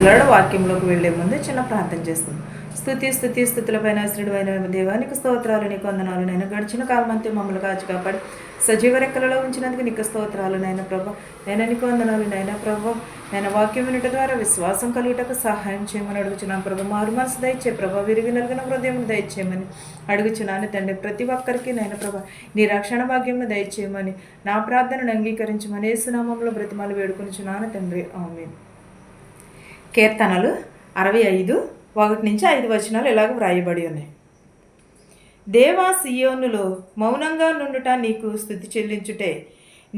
వాక్యంలోకి వెళ్లే ముందు చిన్న ప్రార్థన చేస్తుంది. స్థుతులపైన శ్రీడువైన దేవానికి స్తోత్రాలు, నీకు వందనాలు. నేను గడిచిన కాలమంతే మమ్మల్ని కాచి కాపాడి సజీవ రెక్కలలో ఉంచినందుకు నీకు స్తోత్రాలు నాయన ప్రభా. నేను నీకు వందనాలు నాయన ప్రభా. నేను వాక్యం వినుట ద్వారా విశ్వాసం కలుగుటకు సహాయం చేయమని అడుగుచున్నాను ప్రభా. మారు మనసు దయచే ప్రభా, విరిగి నలిగిన హృదయం దయచేయమని అడుగుచున్నాను తండ్రి. ప్రతి ఒక్కరికి నాయన ప్రభా నీ రక్షణ భాగ్యం దయచేయమని, నా ప్రార్థనను అంగీకరించమని యేసునామములో బ్రతిమాలు వేడుకొనుచున్నాను తండ్రి. ఆమేన్. కీర్తనలు 65:1-5 ఇలాగ వ్రాయబడి ఉన్నాయి. దేవా, సియోనులో మౌనంగా నుండుట నీకు స్తుతి చెల్లించుటే,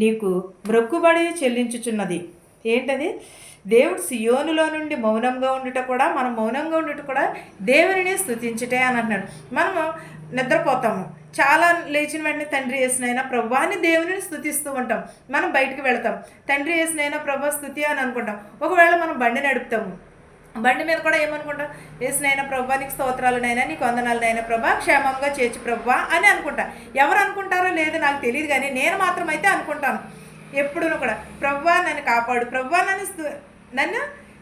నీకు మ్రొక్కుబడి చెల్లించుచున్నది. ఏంటది? దేవుడు సియోనులో నుండి మౌనంగా ఉండుట కూడా, మనం మౌనంగా ఉండుట కూడా దేవునిని స్తుతించుటే అని అంటున్నాడు. మనము నిద్రపోతాము, చాలా లేచిన వెంటనే తండ్రి యేసునైనా ప్రభువా అని దేవునిని స్తుతిస్తూ ఉంటాం. మనం బయటకు వెళ్తాం, తండ్రి యేసునైనా ప్రభా స్తుతి అని అనుకుంటాం. ఒకవేళ మనం బండి నడుపుతాము, బండి మీద కూడా ఏమనుకుంటాం? యేసునైనా ప్రభా నీకు స్తోత్రాలనైనా, నీకు వందనాలనైనా ప్రభా, క్షేమంగా చేర్చు ప్రభా అని అనుకుంటా. ఎవరు అనుకుంటారో లేదో నాకు తెలియదు, కానీ నేను మాత్రం అయితే అనుకుంటాను ఎప్పుడూ కూడా. ప్రభువా నన్ను కాపాడు, ప్రభువా నన్ను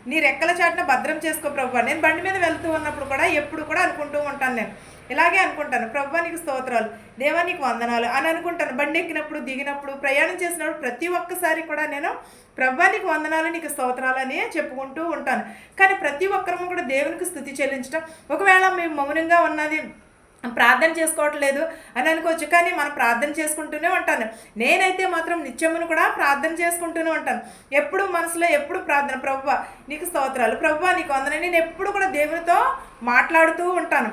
నీ రెక్కల చాటున భద్రం చేసుకో ప్రభువా. నేను బండి మీద వెళ్తూ ఉన్నప్పుడు కూడా ఎప్పుడు కూడా అనుకుంటూ ఉంటాను. నేను ఇలాగే అనుకుంటాను, ప్రభువా నీకు స్తోత్రాలు, దేవా నీకు వందనాలు అని అనుకుంటాను. బండి ఎక్కినప్పుడు, దిగినప్పుడు, ప్రయాణం చేసినప్పుడు ప్రతి ఒక్కసారి కూడా నేను ప్రభువా నీకు వందనాలు, నీకు స్తోత్రాలు అని చెప్పుకుంటూ ఉంటాను. కానీ ప్రతి ఒక్కరము కూడా దేవునికి స్తుతి చెల్లించడం, ఒకవేళ మేము మౌనంగా ఉన్నది ప్రార్థన చేసుకోవట్లేదు అని అనుకోవచ్చు, కానీ మనం ప్రార్థన చేసుకుంటూనే ఉంటాను. నేనైతే మాత్రం నిత్యమును కూడా ప్రార్థన చేసుకుంటూనే ఉంటాను. ఎప్పుడు మనసులో ఎప్పుడు ప్రార్థన, ప్రభువా నీకు స్తోత్రాలు, ప్రభువా నీకు వందనాలు. నేను ఎప్పుడు కూడా దేవునితో మాట్లాడుతూ ఉంటాను.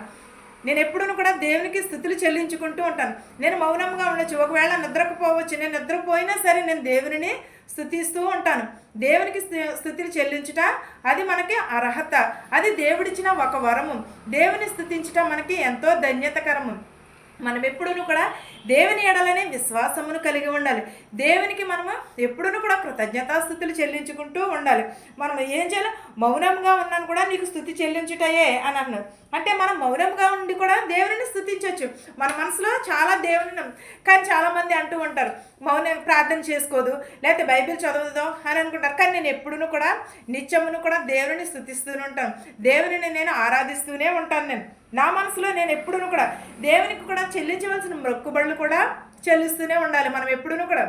నేను ఎప్పుడూ కూడా దేవునికి స్తుతులు చెల్లించుకుంటూ ఉంటాను. నేను మౌనంగా ఉండొచ్చు, ఒకవేళ నిద్రపోవచ్చు, నేను నిద్రపోయినా సరే నేను దేవునిని స్తుతిస్తూ ఉంటాను. దేవునికి స్తుతులు చెల్లించుట అది మనకి అర్హత, అది దేవుడిచ్చిన ఒక వరము. దేవుని స్తుతించుట మనకి ఎంతో ధన్యతకరము. మనం ఎప్పుడూ కూడా దేవుని ఎడలనే విశ్వాసమును కలిగి ఉండాలి. దేవునికి మనము ఎప్పుడూ కూడా కృతజ్ఞతాస్థుతులు చెల్లించుకుంటూ ఉండాలి. మనం ఏం చేయాలి? మౌనంగా ఉన్నాను కూడా నీకు స్తుతి చెల్లించుటయే అని అన్నాడు. అంటే మనం మౌనంగా ఉండి కూడా దేవుని స్తుతించవచ్చు. మన మనసులో చాలా దేవుని, కానీ చాలామంది అంటూ ఉంటారు మౌనం ప్రార్థన చేసుకోదు, లేకపోతే బైబిల్ చదవదు అని అనుకుంటారు. కానీ నేను ఎప్పుడూ కూడా నిత్యమును కూడా దేవుని స్తుతిస్తూనే ఉంటాను, దేవుని నేను ఆరాధిస్తూనే ఉంటాను. నేను నా మనసులో నేను ఎప్పుడూ కూడా దేవునికి కూడా చెల్లించవలసిన మొక్కుబడులు కూడా చెల్లిస్తూనే ఉండాలి. మనం ఎప్పుడూ కూడా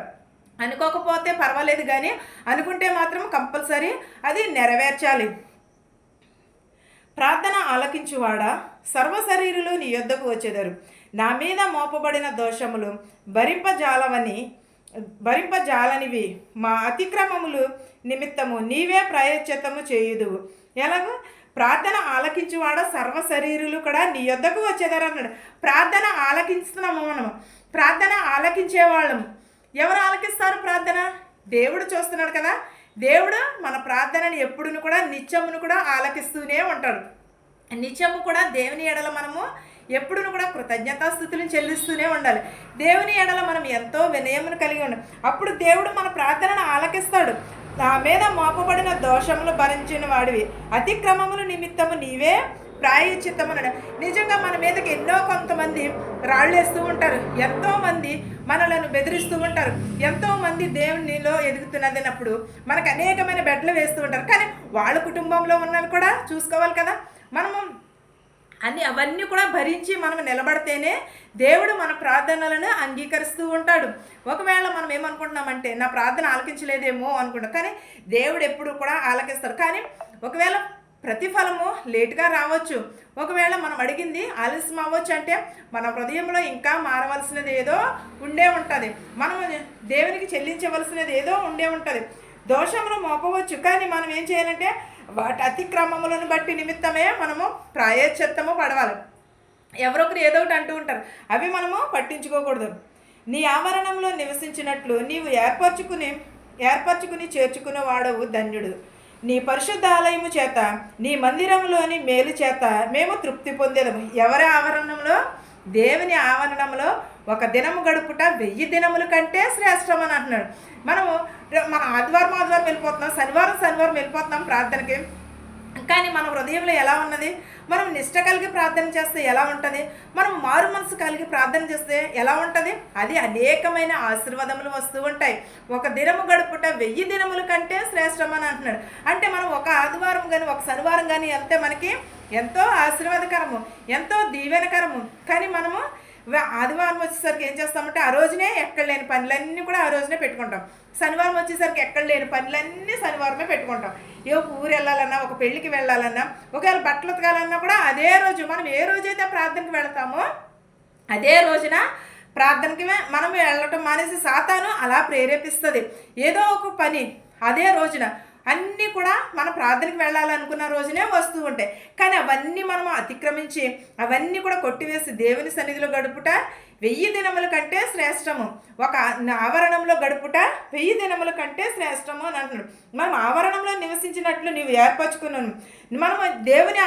అనుకోకపోతే పర్వాలేదు, కానీ అనుకుంటే మాత్రం కంపల్సరీ అది నెరవేర్చాలి. ప్రార్థన ఆలకించువాడా, సర్వశరీరులు నీ యొద్దకు వచ్చేదారు. నా మీద మోపబడిన దోషములు భరింపజాలనివి, మా అతిక్రమములు నిమిత్తము నీవే ప్రాయశ్చిత్తము చేయుదువు. ఎలాగో ప్రార్థన ఆలకించువాడ సర్వశరీరులు కూడా నీ యొద్దకు వచ్చేదారు అన్నాడు. ప్రార్థన ఆలకిస్తున్నాము మనము, ప్రార్థన ఆలకించేవాళ్ళము. ఎవరు ఆలకిస్తారు ప్రార్థన? దేవుడు చూస్తున్నాడు కదా. దేవుడు మన ప్రార్థనని ఎప్పుడూ కూడా నిత్యమును కూడా ఆలకిస్తూనే ఉంటాడు. నిత్యము కూడా దేవుని ఎడల మనము ఎప్పుడూ కూడా కృతజ్ఞతాస్థుతులను చెల్లిస్తూనే ఉండాలి. దేవుని ఎడల మనం ఎంతో వినయమును కలిగి ఉండాలి. అప్పుడు దేవుడు మన ప్రార్థనను ఆలకిస్తాడు. నా మీద మోపబడిన దోషములు భరించిన వాడివి, అతిక్రమముల నిమిత్తము నీవే ప్రాయశ్చిత్తమన్నాడు. నిజంగా మన మీదకి కొంతమంది రాళ్ళు వేస్తూ ఉంటారు, ఎంతోమంది మనలను బెదిరిస్తూ ఉంటారు, ఎంతోమంది దేవునిలో ఎదుగుతున్నదినప్పుడు మనకు అనేకమైన బెడ్లు వేస్తూ ఉంటారు. కానీ వాళ్ళ కుటుంబంలో ఉన్నవి కూడా చూసుకోవాలి కదా. మనము అవన్నీ కూడా భరించి మనం నిలబడితేనే దేవుడు మన ప్రార్థనలను అంగీకరిస్తూ ఉంటాడు. ఒకవేళ మనం ఏమనుకుంటున్నామంటే నా ప్రార్థన ఆలకించలేదేమో అనుకుంటాం, కానీ దేవుడు ఎప్పుడు కూడా ఆలకిస్తాడు. కానీ ఒకవేళ ప్రతిఫలము లేటుగా రావచ్చు, ఒకవేళ మనం అడిగింది ఆలస్యం అవ్వచ్చు. అంటే మన హృదయంలో ఇంకా మారవలసినది ఏదో ఉండే ఉంటుంది, మనం దేవునికి చెల్లించవలసినది ఏదో ఉండే ఉంటుంది. దోషములు మోపవచ్చు, కానీ మనం ఏం చేయాలంటే వాటి అతిక్రమములను బట్టి నిమిత్తమే మనము ప్రాయశ్చిత్తము పడవాలి. ఎవరొకరు ఏదో ఒకటి అంటూ ఉంటారు, అవి మనము పట్టించుకోకూడదు. నీ ఆవరణంలో నివసించినట్లు నీవు ఏర్పరచుకుని చేర్చుకునే వాడవు ధన్యుడు. నీ పరిశుద్ధాలయము చేత, నీ మందిరంలోని మేలు చేత మేము తృప్తి పొందేదము. ఎవరి ఆవరణంలో? దేవుని ఆవరణంలో ఒక దినము గడుపుట 1000 దినముల కంటే శ్రేష్టం అని అంటున్నాడు. మన ఆదివారం వెళ్ళిపోతున్నాం, శనివారం వెళ్ళిపోతున్నాం ప్రార్థనకి, కానీ మన హృదయంలో ఎలా ఉన్నది? మనం నిష్ట కలిగి ప్రార్థన చేస్తే ఎలా ఉంటుంది? మనం మారు మనసు కలిగి ప్రార్థన చేస్తే ఎలా ఉంటుంది? అది అనేకమైన ఆశీర్వాదములు వస్తూ ఉంటాయి. ఒక దినము గడుపుట 1000 దినముల కంటే శ్రేష్టమని అంటున్నాడు. అంటే మనం ఒక ఆదివారం కానీ ఒక శనివారం కానీ వెళ్తే మనకి ఎంతో ఆశీర్వాదకరము, ఎంతో దీవెనకరము. కానీ మనము ఆదివారం వచ్చేసరికి ఏం చేస్తామంటే ఆ రోజునే ఎక్కడ లేని పనులన్నీ కూడా ఆ రోజునే పెట్టుకుంటాం. శనివారం వచ్చేసరికి ఎక్కడ లేని పనులన్నీ శనివారమే పెట్టుకుంటాం. ఏ ఊరు వెళ్ళాలన్నా, ఒక పెళ్ళికి వెళ్ళాలన్నా, ఒకవేళ బట్టలు ఉతకాలన్నా కూడా అదే రోజు మనం ఏ రోజైతే ప్రార్థనకి వెళ్తామో అదే రోజున ప్రార్థనకి మనం వెళ్ళటం మానేసి సాతాను అలా ప్రేరేపిస్తుంది. ఏదో ఒక పని అదే రోజున అన్నీ కూడా మన ప్రార్థనకి వెళ్ళాలనుకున్న రోజునే వస్తూ ఉంటాయి. కానీ అవన్నీ మనం అతిక్రమించి అవన్నీ కూడా కొట్టివేసి దేవుని సన్నిధిలో గడుపుట 1000 దినముల కంటే శ్రేష్టము. ఒక ఆవరణంలో గడుపుట 1000 దినముల కంటే శ్రేష్టము అని అంటున్నాడు. మనం ఆవరణంలో నివసించినట్లు నీవు ఏర్పరచుకున్నాను. మనము దేవుని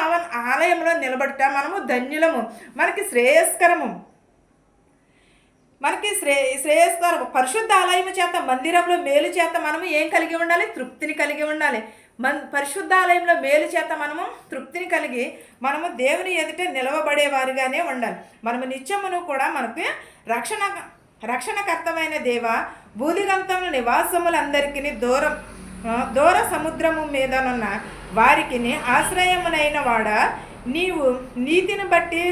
ఆలయంలో నిలబడుట మనము ధన్యులము, మనకి శ్రేయస్కరము, మనకి శ్రేయస్కరం. పరిశుద్ధ ఆలయము చేత, మందిరంలో మేలు చేత మనము ఏం కలిగి ఉండాలి? తృప్తిని కలిగి ఉండాలి. పరిశుద్ధ ఆలయంలో మేలు చేత మనము తృప్తిని కలిగి మనము దేవుని ఎదుట నిలవబడేవారిగానే ఉండాలి. మనము నిత్యమును కూడా మనకి రక్షణకర్తమైన దేవ, భూదిగంతముల నివాసములందరికీ దూర సముద్రము మీదనున్న వారికి ఆశ్రయమునైన వాడ, నీవు నీతిని బట్టి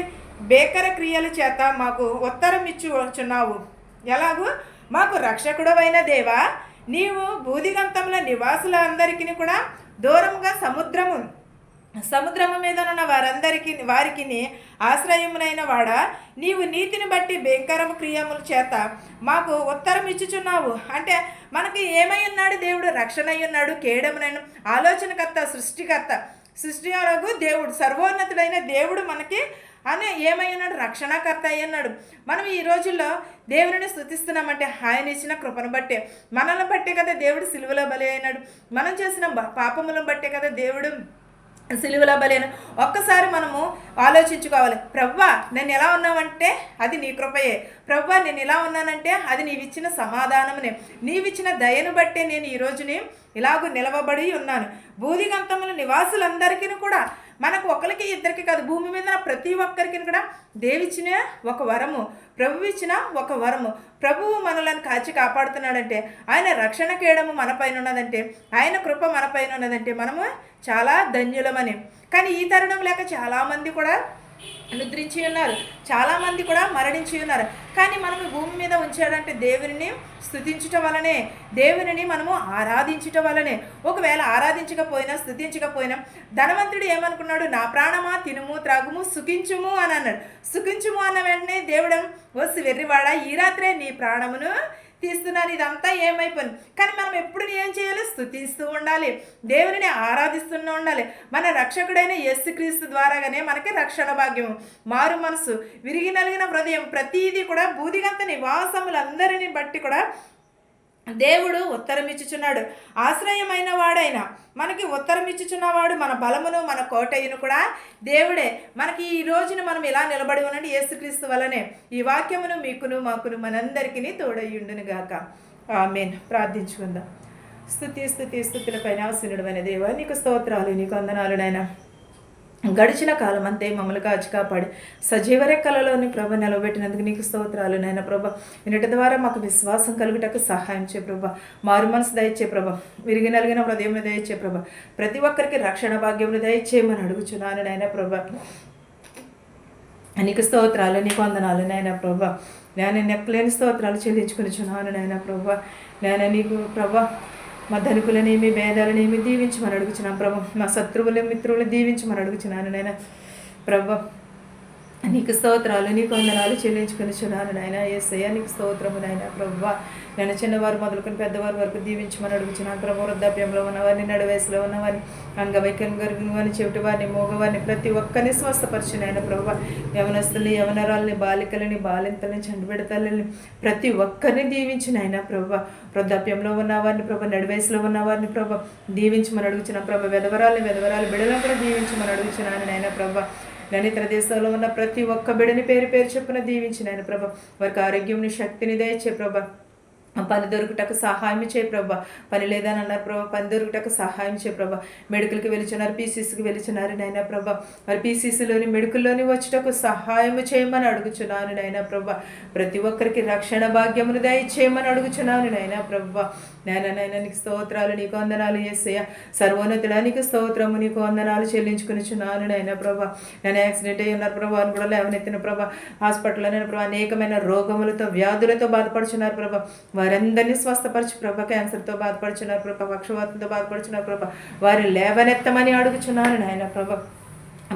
బేకర క్రియల చేత మాకు ఉత్తరం ఇచ్చుచున్నావు. ఎలాగూ మాకు రక్షకుడవైన దేవా, నీవు భూదిగంతముల నివాసులందరికీ కూడా దూరంగా సముద్రము మీద ఉన్న వారికి ఆశ్రయమునైన వాడ, నీవు నీతిని బట్టి బేకరము క్రియముల చేత మాకు ఉత్తరం ఇచ్చుచున్నావు. అంటే మనకి ఏమై ఉన్నాడు? దేవుడు రక్షణ అయి ఉన్నాడు, కేడమునైన ఆలోచనకర్త, సృష్టి దేవుడు, సర్వోన్నతుడైన దేవుడు మనకి అని ఏమై ఉన్నాడు? రక్షణకర్త అయి ఉన్నాడు. మనం ఈ రోజుల్లో దేవుడిని స్తుతిస్తున్నామంటే ఆయన ఇచ్చిన కృపను బట్టే, మనల్ని బట్టే కదా దేవుడు సిలువలో బలి అయినాడు. మనం చేసిన పాపములను బట్టే కదా దేవుడు సిలువలో బలేను. ఒక్కసారి మనము ఆలోచించుకోవాలి. ప్రవ్వా నేను ఎలా ఉన్నావంటే అది నీ కృపయే. ప్రవ్వా నేను ఇలా ఉన్నానంటే అది నీవిచ్చిన సమాధానమునే, నీవిచ్చిన దయను బట్టే నేను ఈరోజుని ఇలాగూ నిలవబడి ఉన్నాను. భూదిగంతముల నివాసులందరికీ కూడా, మనకు ఒకరికి ఇద్దరికి కాదు, భూమి మీద ప్రతి ఒక్కరికి కూడా దేవిచ్చిన ఒక వరము, ప్రభువు ఇచ్చిన ఒక వరము. ప్రభువు మనలను కాచి కాపాడుతున్నాడంటే, ఆయన రక్షణ కేడము మన పైన ఉన్నదంటే, ఆయన కృప మన పైన ఉన్నదంటే మనము చాలా ధన్యులమని. కానీ ఈ తరుణం లేక చాలామంది కూడా నిద్రించి ఉన్నారు, చాలామంది కూడా మరణించి ఉన్నారు. కానీ మనము భూమి మీద ఉంచాడంటే దేవుని స్తుతించటం వలనే, దేవుని మనము ఆరాధించటం వలనే. ఒకవేళ ఆరాధించకపోయినా, స్తుతించకపోయినా, ధనవంతుడు ఏమనుకున్నాడు? నా ప్రాణమా తినుము త్రాగుము సుఖించుము అని అన్నాడు. సుఖించుము అన్న వెంటనే దేవుడు వసి వెర్రివాడా, ఈ రాత్రే నీ ప్రాణమును తీస్తున్నాను. ఇదంతా ఏమైపోయింది. కానీ మనం ఎప్పుడు ఏం చేయాలి? స్తుతిస్తూ ఉండాలి, దేవుని ఆరాధిస్తూనే ఉండాలి. మన రక్షకుడైన యేసుక్రీస్తు ద్వారాగానే మనకి రక్షణ భాగ్యము, మారు మనసు, విరిగి నలిగిన హృదయం, ప్రతీది కూడా భూదిగంత నివాసములందరిని బట్టి కూడా దేవుడు ఉత్తరం ఇచ్చుచున్నాడు. ఆశ్రయమైన వాడైనా మనకి ఉత్తరం ఇచ్చుచున్నవాడు, మన బలమును మన కోటయ్యను కూడా దేవుడే. మనకి ఈ రోజున మనం ఇలా నిలబడి ఉన్నట్టు యేసుక్రీస్తు వలనే. ఈ వాక్యమును మీకును మాకును మనందరికీ తోడయ్యుండును గాక. ఆమేన్. ప్రార్థించుకుందాం. స్తుతులపైన ఆసీనుడైన దేవా, నీకు స్తోత్రాలు, నీకు వందనాలు నాయనా. గడిచిన కాలం అంతే మమ్మల్ని కాచి కాపాడి సజీవ రెక్కలలోని ప్రభ నిలబెట్టినందుకు నీకు స్తోత్రాలు నాయన. ప్రభ వినట ద్వారా మాకు విశ్వాసం కలుగుటకు సహాయం చే ప్రభ, మారు మనసు దయచే ప్రభ, విరిగి నలిగిన హృదయంలో దయచే ప్రభ, ప్రతి ఒక్కరికి రక్షణ భాగ్యమును దయచేయమని అడుగుచున్నాను నాయన. ప్రభ నీకు స్తోత్రాలు, నీకు వందనాలు నాయన. ప్రభ నేను నెక్కలేని స్తోత్రాలు చెల్లించుకునిచున్నాను నాయన. ప్రభ నేను నీకు ప్రభ మా ధనికులనేమి భేదాలనేమి దీవించమని అడుగుచున్నాను ప్రభ, మా శత్రువుల మిత్రులు దీవించమని అడుగుచున్నాను నాయన. ప్రభ నీకు స్తోత్రాలు, నీకు వందనాలు చెల్లించుకునిచున్నాను నాయన. యేసయ్య నీకు స్తోత్రము నాయన. ప్రభ నేను చిన్నవారు మొదలుకొని పెద్దవారి వరకు దీవించమని అడుగుచున్నాను ప్రభు. వృద్ధాప్యంలో ఉన్నవారిని, నడువయసులో ఉన్నవారిని, అంగవైకల్యం కలిగిన వారిని, చెవిటి వారిని, మోగవారిని, ప్రతి ఒక్కరిని స్వస్థపరిచినాయన ప్రభ. యవనస్తుల్ని, యవనరాలని, బాలికలని, బాలింతలని, చండిబెడతలని ప్రతి ఒక్కరిని దీవించినాయన ప్రభ. వృద్ధాప్యంలో ఉన్నవారిని ప్రభ, నడువయసులో ఉన్నవారిని ప్రభ దీవించమని అడుగుచున్నాను ప్రభ. వెధవరాలు బిడ్డలను కూడా దీవించమని అడుగుచున్నాను నాయన ప్రభ. నేను ఇతర దేశాల్లో ఉన్న ప్రతి ఒక్క బిడ్డని పేరు పేరు చెప్పున దీవించినాయన ప్రభ. వారికి ఆరోగ్యం, శక్తిని దయచే ప్రభ. పని దొరుకుటకు సహాయం చేయ ప్రభా. పని లేదని అన్నారు ప్రభా, పని దొరుకుటకు సహాయం చేయ ప్రభా. మెడికల్కి వెళుచున్నారు, పీసీసీకి వెళుచున్నారు నైనా ప్రభా. మరి పీసీసీలోని మెడికల్లోని వచ్చుటకు సహాయం చేయమని అడుగుచున్నాను నైనా ప్రభా. ప్రతి ఒక్కరికి రక్షణ భాగ్యమును దయచేయమని అడుగుచున్నాను నైనా ప్రభా. నైనా నీకు స్తోత్రాలు, నీకు వందనాలు యేసయ్య. సర్వోన్నతుడా నీకు స్తోత్రము, నీకు వందనాలు చెల్లించుకునిచున్నాను నైనా ప్రభా. నేను యాక్సిడెంట్ అయ్యి ఉన్నారు ప్రభా అని కూడా లేవనెత్తిన ప్రభా. హాస్పిటల్లో నేను ప్రభా అనేకమైన రోగములతో వ్యాధులతో బాధపడుచున్నారు ప్రభా. వారందరినీ స్వస్థపరచు ప్రభా. క్యాన్సర్తో బాధపడుచున్నారు ప్రభా, పక్షవాతంతో బాధపడుచున్నారు ప్రభా. వారి లేవనెత్తమని అడుగుచున్నాను నాయన ప్రభా.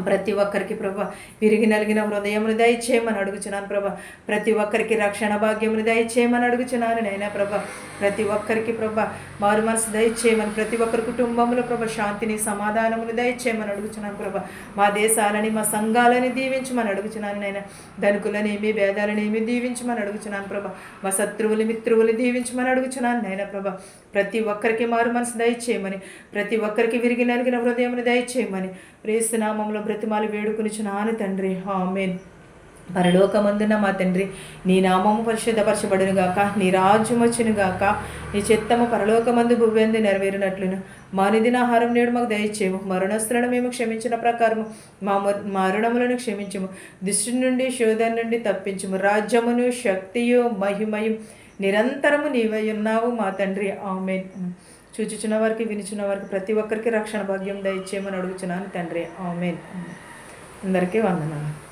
ప్రతి ఒక్కరికి ప్రభా విరిగి నలిగిన హృదయమును దయచేయమని అడుగుచున్నాను ప్రభా. ప్రతి ఒక్కరికి రక్షణ భాగ్యమును దయచేయమని అడుగుచున్నాను నైనా ప్రభా. ప్రతి ఒక్కరికి ప్రభా మారు మనసు దయచేయమని, ప్రతి ఒక్కరి కుటుంబంలో ప్రభా శాంతిని సమాధానమును దయచేయమని అడుగుచున్నాను ప్రభా. మా దేశాలని మా సంఘాలని దీవించమని అడుగుచున్నాను నైనా. ధనుకులనేమి భేదాలనేమి దీవించమని అడుగుచున్నాను ప్రభా. మా శత్రువులు మిత్రువులు దీవించమని అడుగుచున్నాను నైనా ప్రభా. ప్రతి ఒక్కరికి మారు మనసు దయచేయమని, ప్రతి ఒక్కరికి విరిగి నలిగిన హృదయమును దయచేయమని క్రీస్తు నామములో బ్రతిమాలి వేడుకొనిచున్నాను తండ్రి. ఆమేన్. పరలోకమందున మా తండ్రి, నీ నామము పరిశుద్ధపరచబడును గాక, నీ రాజ్యం వచ్చును గాక, నీ చిత్తము పరలోకమందు భూమియందు నెరవేరినట్లును మా నిదిన ఆహారం నేడు మాకు దయచేయము. మరణస్తులను మేము క్షమించిన ప్రకారము మా మరణములను క్షమించము. దుష్టి నుండి శోధన నుండి తప్పించము. రాజ్యమును శక్తియు మహిమయు నిరంతరము నీవై ఉన్నావు మా తండ్రి. ఆమేన్. చూచుచున్న వారికి వినుచున్న వారికి ప్రతి ఒక్కరికి రక్షణ భాగ్యం దయచేయమని అడుగుచున్నాను తండ్రి. ఆమేన్. అందరికీ వందనాలు.